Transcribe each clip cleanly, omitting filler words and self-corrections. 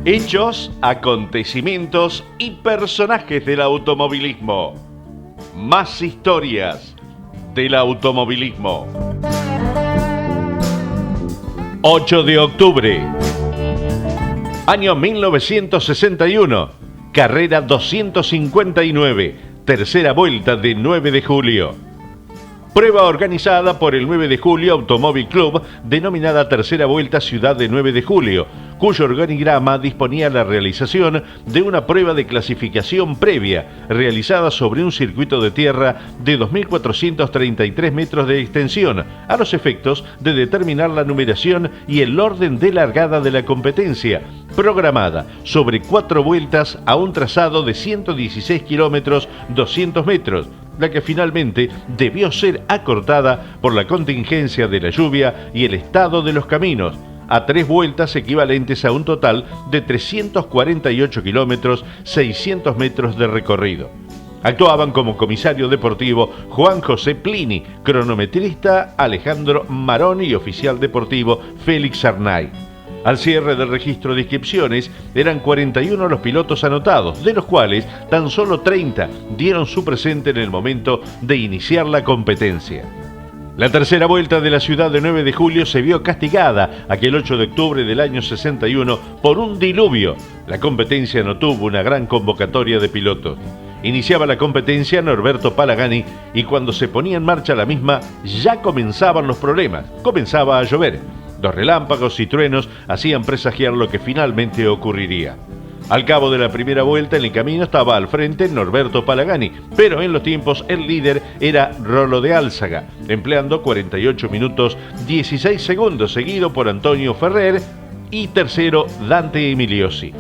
Hechos, acontecimientos y personajes del automovilismo. Más historias del automovilismo. 8 de octubre. Año 1961. Carrera 259. Tercera vuelta de 9 de julio. Prueba organizada por el 9 de Julio Automóvil Club, denominada Tercera Vuelta Ciudad de 9 de Julio, cuyo organigrama disponía la realización de una prueba de clasificación previa, realizada sobre un circuito de tierra de 2.433 metros de extensión, a los efectos de determinar la numeración y el orden de largada de la competencia, programada sobre 4 vueltas a un trazado de 116 kilómetros 200 metros, la que finalmente debió ser acortada por la contingencia de la lluvia y el estado de los caminos, a 3 vueltas equivalentes a un total de 348 kilómetros 600 metros de recorrido. Actuaban como comisario deportivo Juan José Plini, cronometrista Alejandro Maroni y oficial deportivo Félix Arnay. Al cierre del registro de inscripciones, eran 41 los pilotos anotados, de los cuales tan solo 30 dieron su presente en el momento de iniciar la competencia. La tercera vuelta de la ciudad de 9 de julio se vio castigada aquel 8 de octubre del año 61 por un diluvio. La competencia no tuvo una gran convocatoria de pilotos. Iniciaba la competencia Norberto Palagani y cuando se ponía en marcha la misma ya comenzaban los problemas, comenzaba a llover. Los relámpagos y truenos hacían presagiar lo que finalmente ocurriría. Al cabo de la primera vuelta en el camino estaba al frente Norberto Palagani, pero en los tiempos el líder era Rolo de Álzaga, empleando 48 minutos 16 segundos, seguido por Antonio Ferrer y tercero Dante Emiliosi.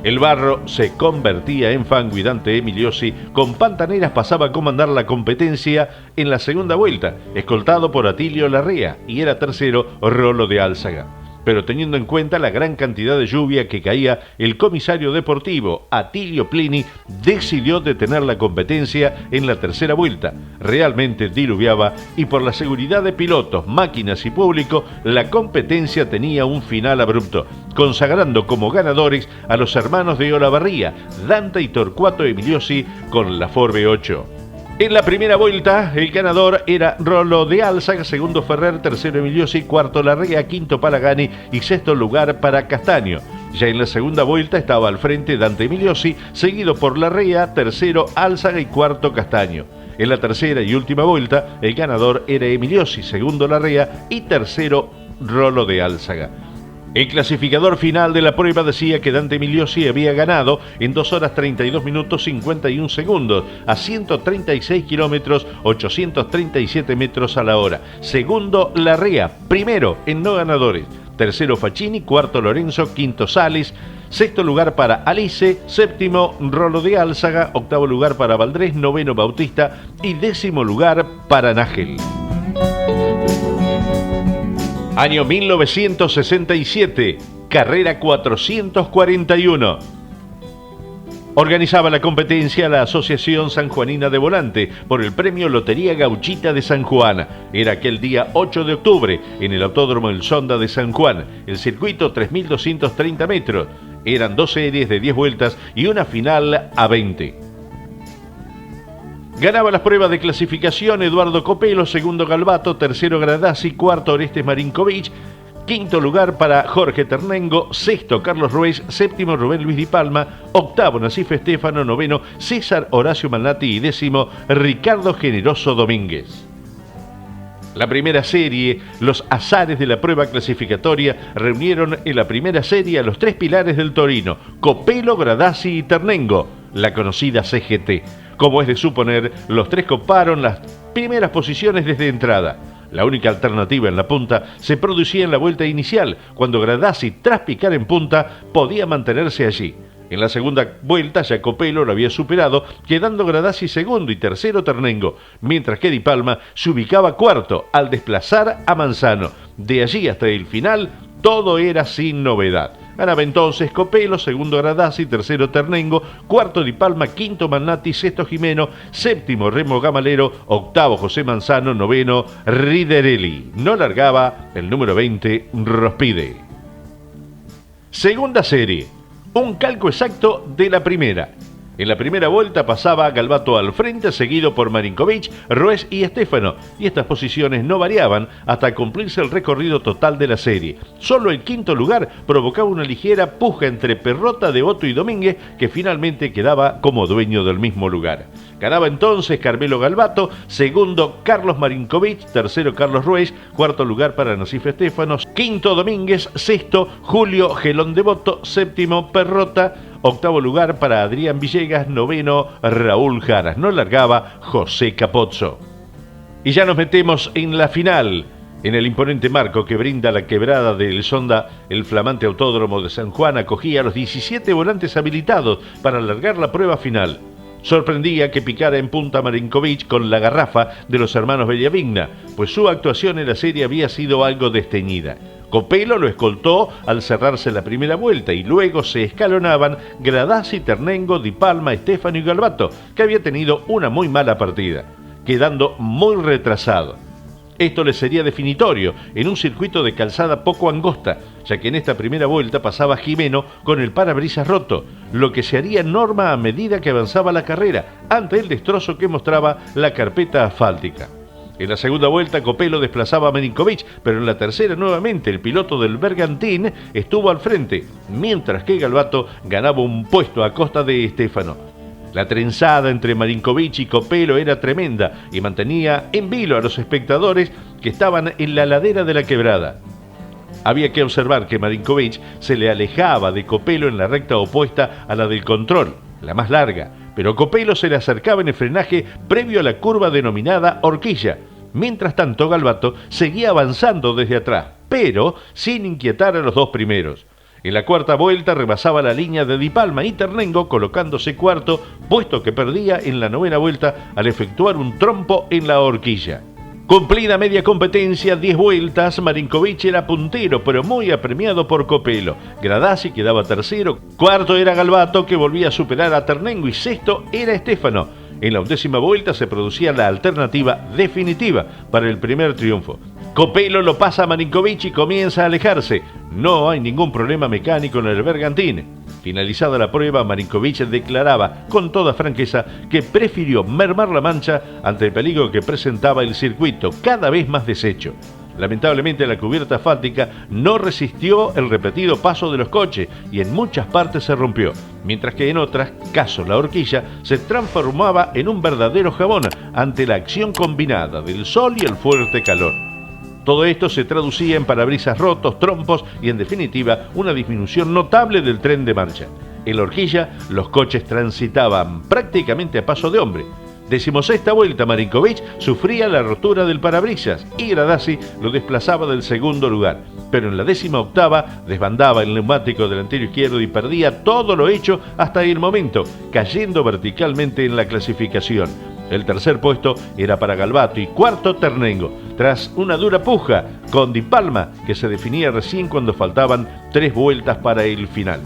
El barro se convertía en fango y Dante Emiliosi con Pantaneras pasaba a comandar la competencia en la segunda vuelta, escoltado por Atilio Larrea, y era tercero Rolo de Álzaga. Pero teniendo en cuenta la gran cantidad de lluvia que caía, el comisario deportivo Atilio Plini decidió detener la competencia en la tercera vuelta. Realmente diluviaba y por la seguridad de pilotos, máquinas y público, la competencia tenía un final abrupto, consagrando como ganadores a los hermanos de Olavarría, Dante y Torcuato Emiliosi con la Ford V8. En la primera vuelta, el ganador era Rolo de Álzaga, segundo Ferrer, tercero Emiliosi, cuarto Larrea, quinto Palagani y sexto lugar para Castaño. Ya en la segunda vuelta estaba al frente Dante Emiliosi, seguido por Larrea, tercero Álzaga y cuarto Castaño. En la tercera y última vuelta, el ganador era Emiliosi, segundo Larrea y tercero Rolo de Álzaga. El clasificador final de la prueba decía que Dante Emiliosi había ganado en 2 horas 32 minutos 51 segundos a 136 kilómetros 837 metros a la hora. Segundo, Larrea, primero en no ganadores. Tercero, Facchini, cuarto, Lorenzo, quinto, Sales, sexto lugar para Alice, séptimo, Rolo de Álzaga, octavo lugar para Valdrés, noveno, Bautista y décimo lugar para Nájel. Año 1967, carrera 441. Organizaba la competencia la Asociación Sanjuanina de Volante por el premio Lotería Gauchita de San Juan. Era aquel día 8 de octubre en el Autódromo El Sonda de San Juan. El circuito 3.230 metros. Eran 2 series de 10 vueltas y una final a 20. Ganaba las pruebas de clasificación Eduardo Copelo, segundo Galbato, tercero Gradasi, cuarto Orestes Marinkovic, quinto lugar para Jorge Ternengo, sexto Carlos Ruiz, séptimo Rubén Luis Di Palma, octavo Nasif Estéfano, noveno César Horacio Malnati y décimo Ricardo Generoso Domínguez. La primera serie, los azares de la prueba clasificatoria, reunieron en la primera serie a los 3 pilares del Torino, Copelo, Gradasi y Ternengo, la conocida CGT. Como es de suponer, los 3 coparon las primeras posiciones desde entrada. La única alternativa en la punta se producía en la vuelta inicial, cuando Gradasi, tras picar en punta, podía mantenerse allí. En la segunda vuelta ya Copelo lo había superado, quedando Gradasi segundo y tercero Ternengo, mientras que Di Palma se ubicaba cuarto al desplazar a Manzano. De allí hasta el final, todo era sin novedad. Ganaba entonces Copelo, segundo Gradasi, tercero Ternengo, cuarto Di Palma, quinto Malnati, sexto Jimeno, séptimo Remo Gamalero, octavo José Manzano, noveno Riderelli. No largaba el número 20 Rospide. Segunda serie. un calco exacto de la primera. En la primera vuelta pasaba Galbato al frente, seguido por Marinkovic, Ruiz y Stefano, y estas posiciones no variaban hasta cumplirse el recorrido total de la serie. Solo el quinto lugar provocaba una ligera puja entre Perrota, Devoto y Domínguez, que finalmente quedaba como dueño del mismo lugar. Ganaba entonces Carmelo Galbato, segundo Carlos Marinkovic, tercero Carlos Ruiz, cuarto lugar para Nasif Stefano, quinto Domínguez, sexto Julio Gelón Devoto, séptimo Perrota, octavo lugar para Adrián Villegas, noveno Raúl Jaras. No largaba José Capozzo. Y ya nos metemos en la final. En el imponente marco que brinda la quebrada del Sonda, el flamante autódromo de San Juan acogía a los 17 volantes habilitados para alargar la prueba final. Sorprendía que picara en punta Marinkovic con la garrafa de los hermanos Bellavigna, pues su actuación en la serie había sido algo desteñida. Copelo lo escoltó al cerrarse la primera vuelta y luego se escalonaban Gradassi, Ternengo, Di Palma, Stefano y Galbato, que había tenido una muy mala partida, quedando muy retrasado. Esto le sería definitorio en un circuito de calzada poco angosta, ya que en esta primera vuelta pasaba Jimeno con el parabrisas roto, lo que se haría norma a medida que avanzaba la carrera, ante el destrozo que mostraba la carpeta asfáltica. En la segunda vuelta Copelo desplazaba a Marinkovic, pero en la tercera nuevamente el piloto del Bergantín estuvo al frente, mientras que Galbato ganaba un puesto a costa de Stefano. La trenzada entre Marinkovic y Copelo era tremenda y mantenía en vilo a los espectadores que estaban en la ladera de la quebrada. Había que observar que Marinkovic se le alejaba de Copelo en la recta opuesta a la del control, la más larga, pero Copelo se le acercaba en el frenaje previo a la curva denominada horquilla. Mientras tanto, Galbato seguía avanzando desde atrás, pero sin inquietar a los dos primeros. En la cuarta vuelta rebasaba la línea de Di Palma y Ternengo, colocándose cuarto, puesto que perdía en la novena vuelta al efectuar un trompo en la horquilla. Cumplida media competencia, 10 vueltas, Marinkovic era puntero, pero muy apremiado por Copelo. Gradassi quedaba tercero, cuarto era Galbato, que volvía a superar a Ternengo, y sexto era Stefano. En la 11ª vuelta se producía la alternativa definitiva para el primer triunfo. Copelo lo pasa a Marinkovic y comienza a alejarse. No hay ningún problema mecánico en el Bergantín. Finalizada la prueba, Marinkovic declaraba con toda franqueza que prefirió mermar la mancha ante el peligro que presentaba el circuito, cada vez más deshecho. Lamentablemente la cubierta asfáltica no resistió el repetido paso de los coches y en muchas partes se rompió, mientras que en otras, caso la horquilla, se transformaba en un verdadero jabón ante la acción combinada del sol y el fuerte calor. Todo esto se traducía en parabrisas rotos, trompos y, en definitiva, una disminución notable del tren de marcha. En la horquilla, los coches transitaban prácticamente a paso de hombre. 16ª vuelta, Marinkovic sufría la rotura del parabrisas y Gradassi lo desplazaba del segundo lugar. Pero en la 18ª desbandaba el neumático delantero izquierdo y perdía todo lo hecho hasta el momento, cayendo verticalmente en la clasificación. El tercer puesto era para Galbato y cuarto Ternengo, tras una dura puja con Di Palma, que se definía recién cuando faltaban 3 vueltas para el final.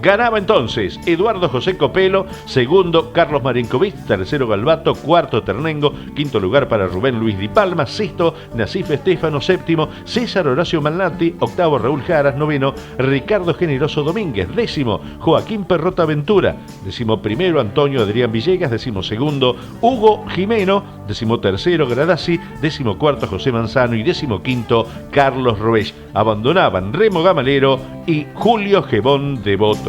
Ganaba entonces Eduardo José Copelo, segundo Carlos Marinkovic, tercero Galbato, cuarto Ternengo, quinto lugar para Rubén Luis Di Palma, sexto Nasif Stefano, séptimo César Horacio Malnati, octavo Raúl Jaras, noveno Ricardo Generoso Domínguez, décimo Joaquín Perrota Ventura, décimo primero Antonio Adrián Villegas, décimo segundo Hugo Jimeno, décimo tercero Gradassi, décimo cuarto José Manzano y décimo quinto Carlos Ruiz. Abandonaban Remo Gamalero y Julio Gebón Devoto.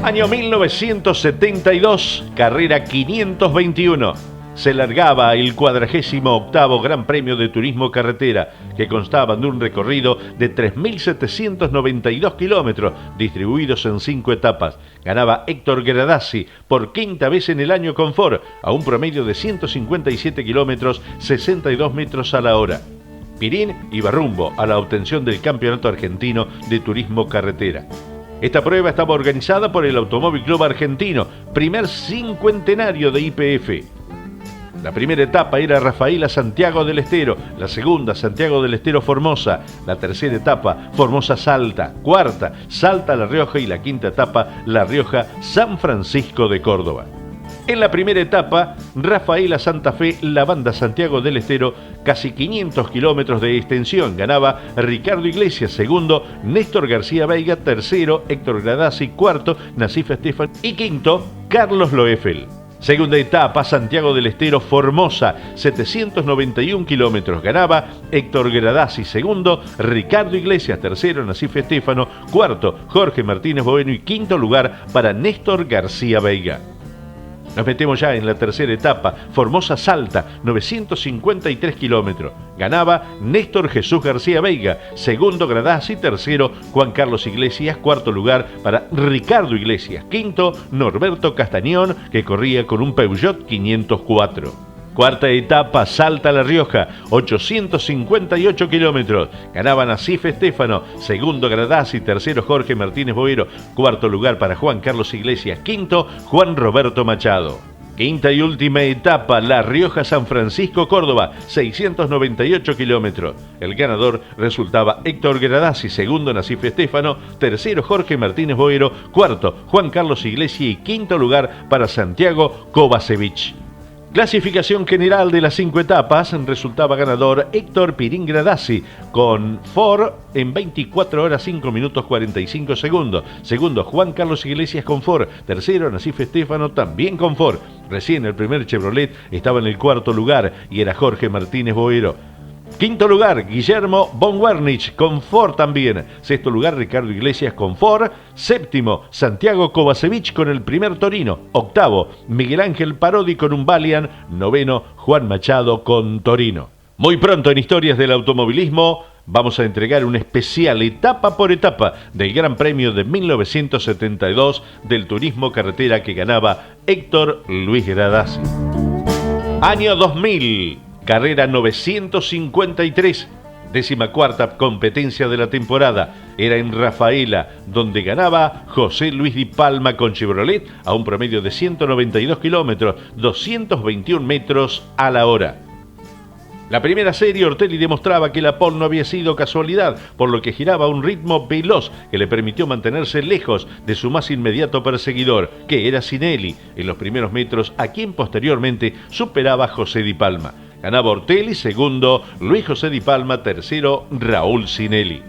Año 1972, carrera 521. Se largaba el 48º Gran Premio de Turismo Carretera, que constaba de un recorrido de 3.792 kilómetros, distribuidos en 5 etapas. Ganaba Héctor Gradassi por quinta vez en el año confort, a un promedio de 157 kilómetros, 62 metros a la hora. Pirín iba rumbo a la obtención del Campeonato Argentino de Turismo Carretera. Esta prueba estaba organizada por el Automóvil Club Argentino, primer cincuentenario de YPF. La primera etapa era Rafaela Santiago del Estero, la segunda Santiago del Estero Formosa, la tercera etapa Formosa Salta, cuarta Salta La Rioja y la quinta etapa La Rioja San Francisco de Córdoba. En la primera etapa, Rafaela Santa Fe, la banda Santiago del Estero, casi 500 kilómetros de extensión. Ganaba Ricardo Iglesias, segundo, Néstor García Veiga, tercero, Héctor Gradazzi, cuarto, Nasif Estefan y quinto, Carlos Loeffel. Segunda etapa, Santiago del Estero, Formosa, 791 kilómetros. Ganaba Héctor Gradazzi, segundo, Ricardo Iglesias, tercero, Nasif Estefano, cuarto, Jorge Martínez Bueno y quinto lugar para Néstor García Veiga. Nos metemos ya en la tercera etapa, Formosa Salta, 953 kilómetros. Ganaba Néstor Jesús García Veiga, segundo Gradazzi, tercero Juan Carlos Iglesias, cuarto lugar para Ricardo Iglesias, quinto Norberto Castañón, que corría con un Peugeot 504. Cuarta etapa, Salta La Rioja, 858 kilómetros. Ganaba Nasif Estefano, segundo Gradazzi, tercero Jorge Martínez Boero, cuarto lugar para Juan Carlos Iglesias, quinto Juan Roberto Machado. Quinta y última etapa, La Rioja San Francisco Córdoba, 698 kilómetros. El ganador resultaba Héctor Gradazzi, segundo Nasif Estefano, tercero Jorge Martínez Boero, cuarto Juan Carlos Iglesias y quinto lugar para Santiago Kovacevic. Clasificación general de las 5 etapas, resultaba ganador Héctor Pirín Gradazzi con Ford en 24 horas 5 minutos 45 segundos. Segundo, Juan Carlos Iglesias con Ford. Tercero, Nasif Estefano también con Ford. Recién el primer Chevrolet estaba en el cuarto lugar y era Jorge Martínez Boero. Quinto lugar, Guillermo von Wernich con Ford también. Sexto lugar, Ricardo Iglesias con Ford. Séptimo, Santiago Kovacevic con el primer Torino. Octavo, Miguel Ángel Parodi con un Valiant. Noveno, Juan Machado con Torino. Muy pronto en Historias del Automovilismo vamos a entregar un especial etapa por etapa del Gran Premio de 1972 del Turismo Carretera que ganaba Héctor Luis Gradazzi. Año 2000. Carrera 953, 14ª competencia de la temporada. Era en Rafaela, donde ganaba José Luis Di Palma con Chevrolet a un promedio de 192 kilómetros, 221 metros a la hora. La primera serie, Ortelli demostraba que la pole no había sido casualidad, por lo que giraba a un ritmo veloz que le permitió mantenerse lejos de su más inmediato perseguidor, que era Sinelli, en los primeros metros, a quien posteriormente superaba José Di Palma. Ganaba Ortelli, segundo Luis José Di Palma, tercero Raúl Sinelli.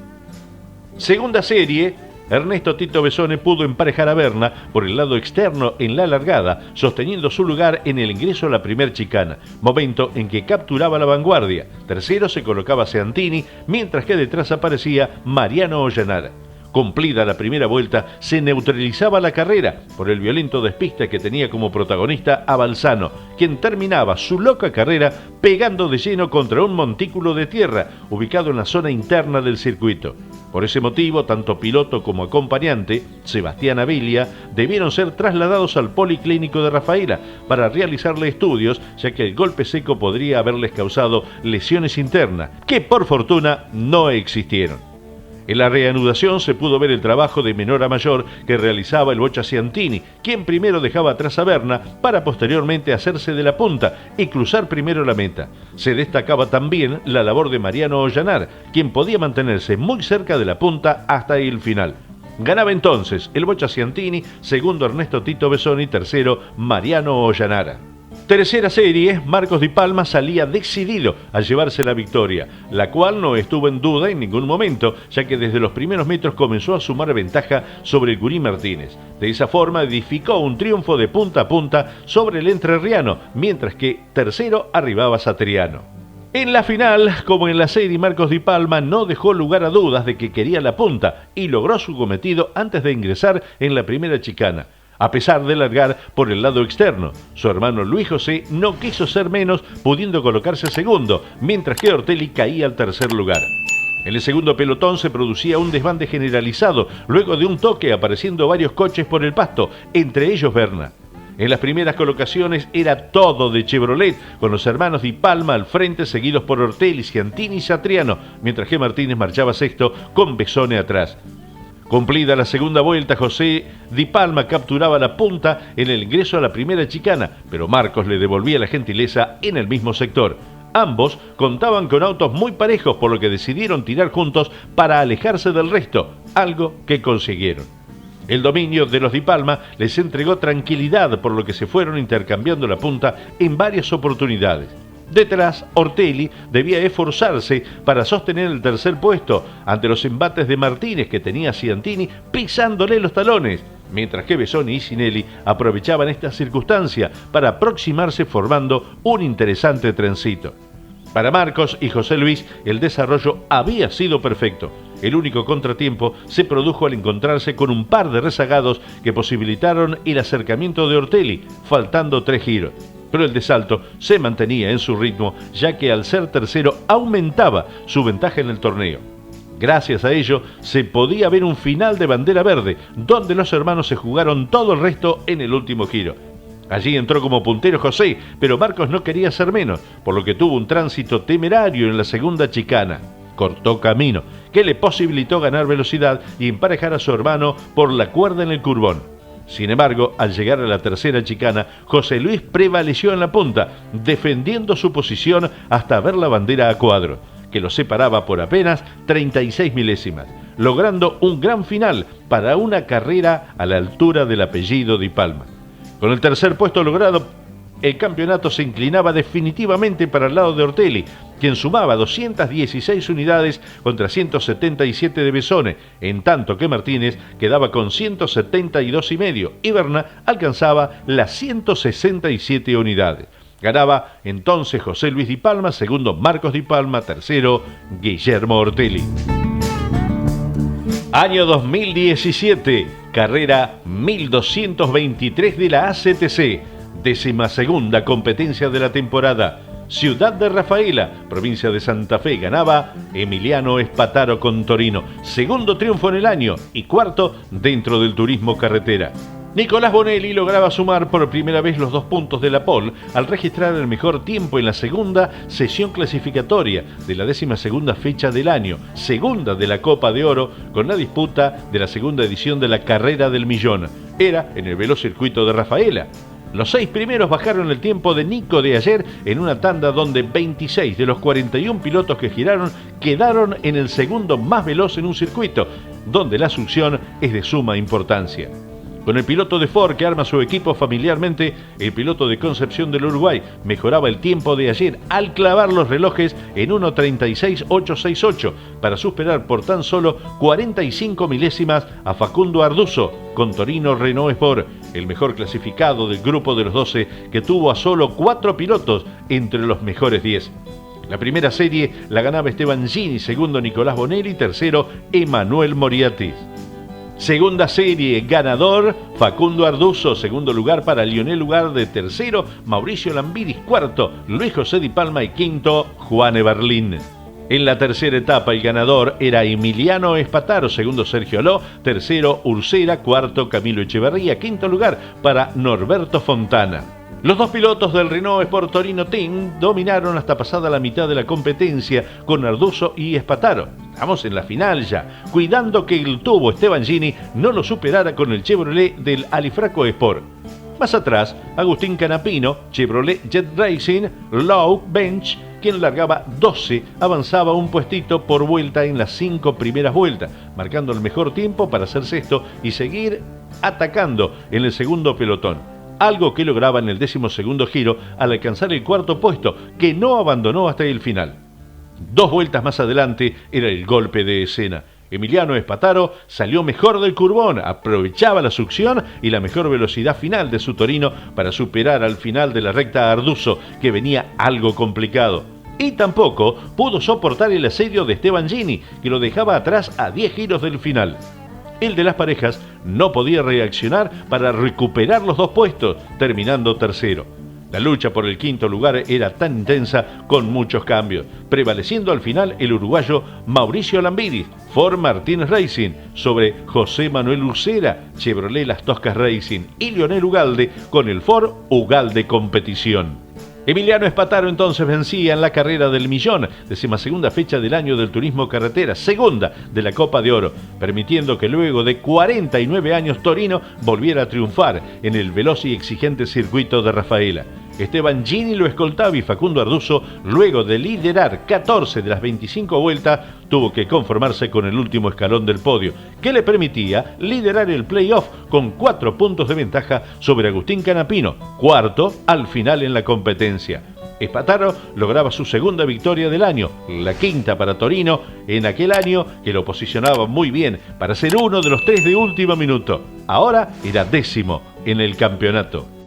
Segunda serie, Ernesto Tito Besone pudo emparejar a Berna por el lado externo en la largada, sosteniendo su lugar en el ingreso a la primer chicana, momento en que capturaba la vanguardia. Tercero se colocaba Seantini, mientras que detrás aparecía Mariano Ollanara. Cumplida la primera vuelta, se neutralizaba la carrera por el violento despiste que tenía como protagonista a Balzano, quien terminaba su loca carrera pegando de lleno contra un montículo de tierra ubicado en la zona interna del circuito. Por ese motivo, tanto piloto como acompañante, Sebastián Avilia, debieron ser trasladados al Policlínico de Rafaela para realizarle estudios, ya que el golpe seco podría haberles causado lesiones internas, que por fortuna no existieron. En la reanudación se pudo ver el trabajo de menor a mayor que realizaba el Bocha Ciantini, quien primero dejaba atrás a Berna para posteriormente hacerse de la punta y cruzar primero la meta. Se destacaba también la labor de Mariano Ollanar, quien podía mantenerse muy cerca de la punta hasta el final. Ganaba entonces el Bocha Ciantini, segundo Ernesto Tito Besone y tercero Mariano Ollanara. Tercera serie, Marcos Di Palma salía decidido a llevarse la victoria, la cual no estuvo en duda en ningún momento, ya que desde los primeros metros comenzó a sumar ventaja sobre el Gurí Martínez. De esa forma edificó un triunfo de punta a punta sobre el entrerriano, mientras que tercero arribaba Satriano. En la final, como en la serie, Marcos Di Palma no dejó lugar a dudas de que quería la punta y logró su cometido antes de ingresar en la primera chicana. A pesar de largar por el lado externo, su hermano Luis José no quiso ser menos, pudiendo colocarse segundo, mientras que Ortelli caía al tercer lugar. En el segundo pelotón se producía un desbande generalizado, luego de un toque apareciendo varios coches por el pasto, entre ellos Berna. En las primeras colocaciones era todo de Chevrolet, con los hermanos Di Palma al frente, seguidos por Ortelli, Ciantini y Satriano, mientras que Martínez marchaba sexto con Besone atrás. Cumplida la segunda vuelta, José Di Palma capturaba la punta en el ingreso a la primera chicana, pero Marcos le devolvía la gentileza en el mismo sector. Ambos contaban con autos muy parejos, por lo que decidieron tirar juntos para alejarse del resto, algo que consiguieron. El dominio de los Di Palma les entregó tranquilidad, por lo que se fueron intercambiando la punta en varias oportunidades. Detrás, Ortelli debía esforzarse para sostener el tercer puesto ante los embates de Martínez, que tenía a Ciantini pisándole los talones, mientras que Besoni y Sinelli aprovechaban esta circunstancia para aproximarse formando un interesante trencito. Para Marcos y José Luis, el desarrollo había sido perfecto. El único contratiempo se produjo al encontrarse con un par de rezagados que posibilitaron el acercamiento de Ortelli, faltando 3 giros. Pero el de Salto se mantenía en su ritmo, ya que al ser tercero aumentaba su ventaja en el torneo. Gracias a ello se podía ver un final de bandera verde, donde los hermanos se jugaron todo el resto en el último giro. Allí entró como puntero José, pero Marcos no quería ser menos, por lo que tuvo un tránsito temerario en la segunda chicana. Cortó camino, que le posibilitó ganar velocidad y emparejar a su hermano por la cuerda en el curbón. Sin embargo, al llegar a la tercera chicana, José Luis prevaleció en la punta, defendiendo su posición hasta ver la bandera a cuadro, que lo separaba por apenas 36 milésimas, logrando un gran final para una carrera a la altura del apellido Di Palma. Con el tercer puesto logrado, el campeonato se inclinaba definitivamente para el lado de Ortelli, quien sumaba 216 unidades contra 177 de Besone, en tanto que Martínez quedaba con 172,5 y Berna alcanzaba las 167 unidades. Ganaba entonces José Luis Di Palma, segundo Marcos Di Palma, tercero Guillermo Ortelli. Año 2017, carrera 1223 de la ACTC, 12ª competencia de la temporada. Ciudad de Rafaela, provincia de Santa Fe, ganaba Emiliano Espataro con Torino, segundo triunfo en el año y cuarto dentro del turismo carretera. Nicolás Bonelli lograba sumar por primera vez los 2 puntos de la pole al registrar el mejor tiempo en la segunda sesión clasificatoria de la 12ª fecha del año, segunda de la Copa de Oro, con la disputa de la segunda edición de la Carrera del Millón. Era en el velocircuito de Rafaela. Los 6 primeros bajaron el tiempo de Nico de ayer en una tanda donde 26 de los 41 pilotos que giraron quedaron en el segundo más veloz en un circuito, donde la succión es de suma importancia. Con el piloto de Ford, que arma su equipo familiarmente, el piloto de Concepción del Uruguay mejoraba el tiempo de ayer al clavar los relojes en 1:36.868 para superar por tan solo 45 milésimas a Facundo Arduzo con Torino Renault Sport, el mejor clasificado del grupo de los 12, que tuvo a solo 4 pilotos entre los mejores 10. La primera serie la ganaba Esteban Gini, segundo Nicolás Bonelli, tercero Emanuel Moriatis. Segunda serie, ganador Facundo Arduzo, segundo lugar para Lionel Ugalde, tercero Mauricio Lambiris, cuarto Luis José Di Palma y quinto Juan Eberlín. En la tercera etapa el ganador era Emiliano Espataro, segundo Sergio Aló, tercero Ursera, cuarto Camilo Echeverría, quinto lugar para Norberto Fontana. Los 2 pilotos del Renault Sport Torino Team dominaron hasta pasada la mitad de la competencia con Arduzo y Espataro. Estamos en la final ya, cuidando que el tubo Esteban Gini no lo superara con el Chevrolet del Alifraco Sport. Más atrás, Agustín Canapino, Chevrolet Jet Racing, Low Bench, quien largaba 12, avanzaba un puestito por vuelta en las 5 primeras vueltas, marcando el mejor tiempo para ser sexto y seguir atacando en el segundo pelotón. Algo que lograba en el 12º giro al alcanzar el cuarto puesto, que no abandonó hasta el final. 2 vueltas más adelante era el golpe de escena. Emiliano Espataro salió mejor del curbón, aprovechaba la succión y la mejor velocidad final de su Torino para superar al final de la recta a Arduzo, que venía algo complicado. Y tampoco pudo soportar el asedio de Esteban Gini, que lo dejaba atrás a 10 giros del final. El de las parejas no podía reaccionar para recuperar los 2 puestos, terminando tercero. La lucha por el quinto lugar era tan intensa con muchos cambios, prevaleciendo al final el uruguayo Mauricio Lambiris, Ford Martínez Racing, sobre José Manuel Ursera, Chevrolet Las Toscas Racing, y Lionel Ugalde con el Ford Ugalde Competición. Emiliano Espataro entonces vencía en la Carrera del Millón, 12ª fecha del año del turismo carretera, segunda de la Copa de Oro, permitiendo que luego de 49 años Torino volviera a triunfar en el veloz y exigente circuito de Rafaela. Esteban Gini lo escoltaba y Facundo Arduzo, luego de liderar 14 de las 25 vueltas, tuvo que conformarse con el último escalón del podio, que le permitía liderar el playoff con 4 puntos de ventaja sobre Agustín Canapino, cuarto al final en la competencia. Espartaro lograba su segunda victoria del año, la quinta para Torino, en aquel año que lo posicionaba muy bien para ser uno de los 3 de último minuto. Ahora era 10º en el campeonato.